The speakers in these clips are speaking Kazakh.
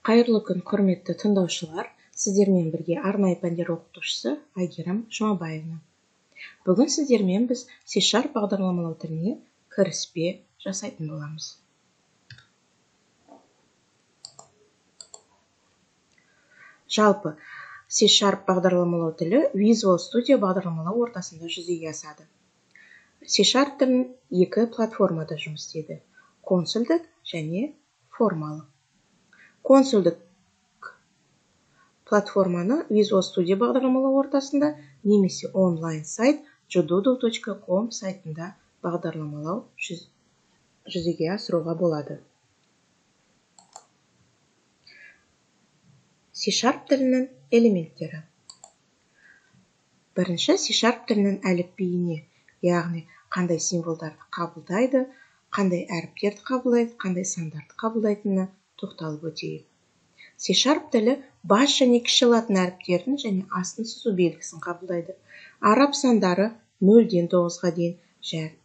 Қайырлы күн, құрметті тыңдаушылар. Сіздермен бірге арнайы пәндер оқытушысы Айгерім Жұмабаевна. Бүгін сіздермен біз C# бағдарламалау тіліне кіріспе жасайтын боламыз. Жалпы C# бағдарламалау тілі Visual Studio бағдарламалау ортасында жүзеге асады. C# тілін екі платформада жұмыс істейді: консольдік және формалық. Консольдік платформаны Visual Studio бағдарламалау ортасында немесе онлайн сайт jodoodle.com сайтында бағдарламалау жүзеге асыруға болады. C# тілінің элементтері. Бірінші, C# тілінің әліпбиіне, яғни қандай символдарды қабылдайды, қандай әріптерді қабылдайды, қандай сандарды қабылдайтынына тоқталып өтейік. C# тілі бас және кіші латын әріптерін және астын сызу белгісін қабылдайды. Араб сандары 0-ден 9-ға дейін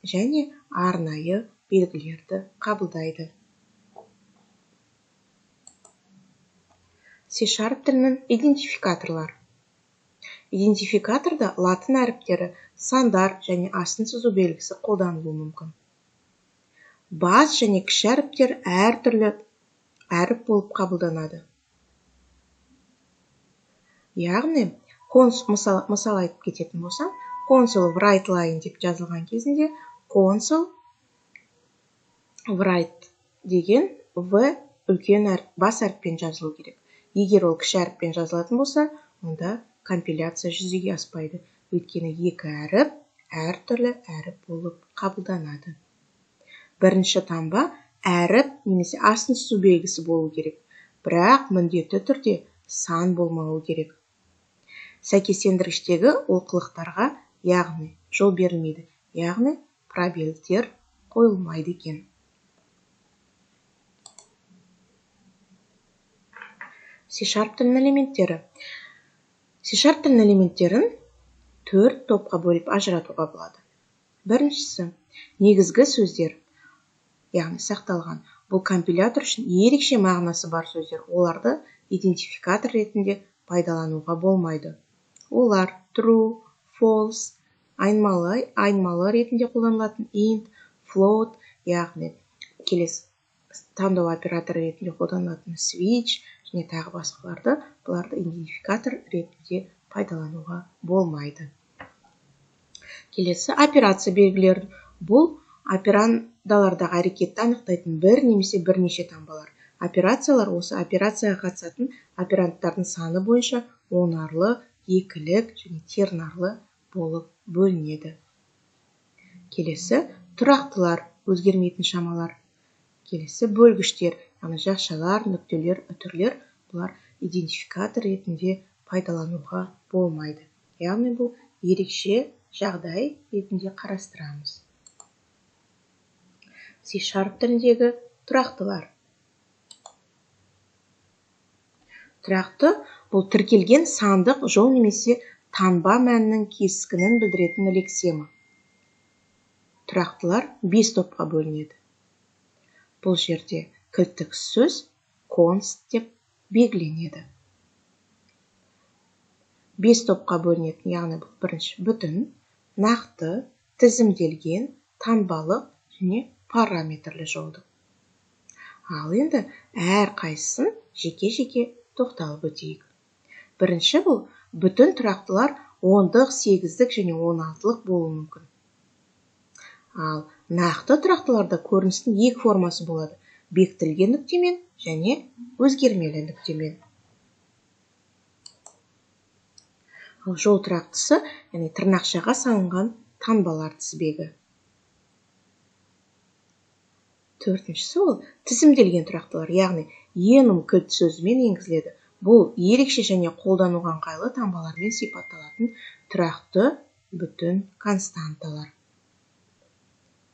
және арнайы белгілерді қабылдайды. C# тілінің идентификаторлар. Идентификаторда латын әріптері, сандар және астын сызу белгісі қолданылуы мүмкін. Бас және кіші әріптер әртүрлі әріп болып қабылданады. Яғни, мысал айтып кететін болсам, console write line деп жазылған кезінде console write деген V үлкен бас әріппен жазылу керек. Егер ол кіші әріппен жазылатын болса, онда компиляция жүзеге аспайды. Өйткені екі әріп әртүрлі әріп болып қабылданады. Бірінші таңба әріп немесе астын сызу белгісі болу керек, бірақ міндетті түрде сан болмауы керек. Сәйкестендіргіштегі олқылықтарға жол берілмейді, яғни пробелдер қойылмайды екен. C# тілінің элементтері. C# тілінің элементтерін 4 топқа бөліп ажыратуға болады. Біріншісі, негізгі сөздер, яғни сақталған. Бұл компилятор үшін ерекше мағынасы бар сөздер. Оларды идентификатор ретінде пайдалануға болмайды. Олар true, false, айнымалы ретінде қолданылатын int, float, яғни келесі таңдау операторы ретінде қолданылатын switch және тағы басқаларды, бұларды идентификатор ретінде пайдалануға болмайды. Келесі операция белгілері. Бұл операндалардағы әрекетті анықтайтын бір немесе бірнеше таңбалар. Операциялар осы операцияға қатысатын операндтардың саны бойынша онарлы, екілік және тернарлы болып бөлінеді. Келесі тұрақтылар, өзгермейтін шамалар. Келесі бөлгіштер, яғни жақшалар, нүктелер, үтірлер, бұлар идентификатор ретінде пайдалануға болмайды. Яғни бұл ерекше жағдай ретінде қарастырамыз. C# тіліндегі тұрақтылар. Тұрақты бұл тіркелген сандық жол немесе таңба мәнінің кескінін білдіретін лексема. Тұрақтылар 5 топқа бөлінеді. Бұл жерде кілттік сөз const деп белгіленеді. 5 топқа бөлінетін, яғни бұл бірінші бүтін, нақты, тізімделген, таңбалық және параметрлі жолдық. Ал енді әр қайсысын жеке-жеке тоқталып өтейік. Бірінші бұл бүтін тұрақтылар 10-дық, 8-дік және 16-лық болуы мүмкін. Ал нақты тұрақтыларда көріністің екі формасы болады: бекітілген нүктемен және өзгермелі нүктемен. Ал жол тұрақтысы, яғни тырнақшаға салынған таңбалар тізбегі. Төртіншісі ол тізімделген тұрақтылар, яғни enum кілт сөзімен енгізіледі. Бұл ерекше және қолдануға ыңғайлы таңбалармен сипатталатын тұрақты бүтін константалар.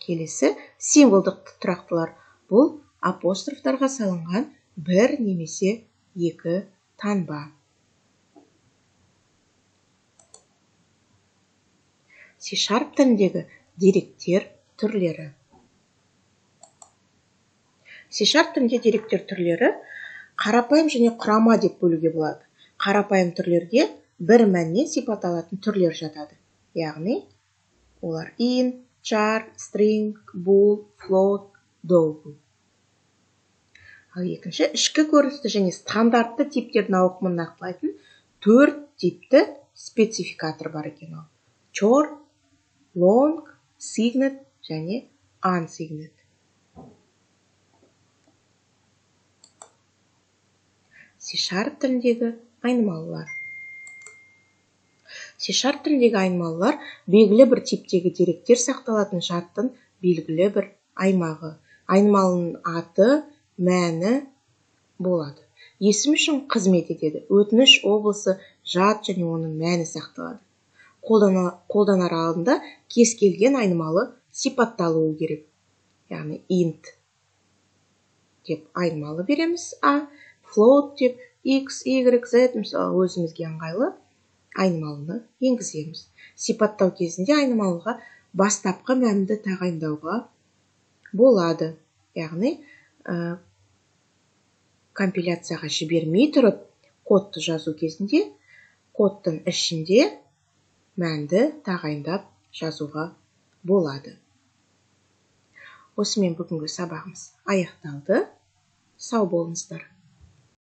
Келесі символдық тұрақтылар. Бұл апострофтарға салынған бір немесе екі таңба. C# тіліндегі деректер түрлері. C# тілінде деректер түрлері қарапайым және құрама деп бөлуге болады. Қарапайым түрлерге бір мәннен сипатталатын түрлер жатады. Яғни, олар int, char, string, bool, float, double. Ал екінші, ішкі көріністі және стандартты типтердің ауқымын нақтылайтын 4 типті спецификатор бар екен ол. Short, long, signet және unsignet. C# тіліндегі айнымалылар. C# тіліндегі айнымалылар белгілі бір типтегі деректер сақталатын жадтың белгілі бір аймағы. Айнымалының аты, мәні болады. Есім үшін қызмет етеді. Өтініш облысы жад және оның мәні сақталады. Қолданар алдында кез келген айнымалы сипатталуы керек. Яғни int деп айнымалы береміз a, float деп x, y, z мысалы өзімізге ыңғайлы айнымалыны енгіземіз. Сипаттау кезінде айнымалыға бастапқы мәнді тағайындауға болады. Яғни компиляцияға жібермей тұрып, кодты жазу кезінде кодтың ішінде мәнді тағайындап жазуға болады. Осымен бүгінгі сабағымыз аяқталды. Сау болыңыздар.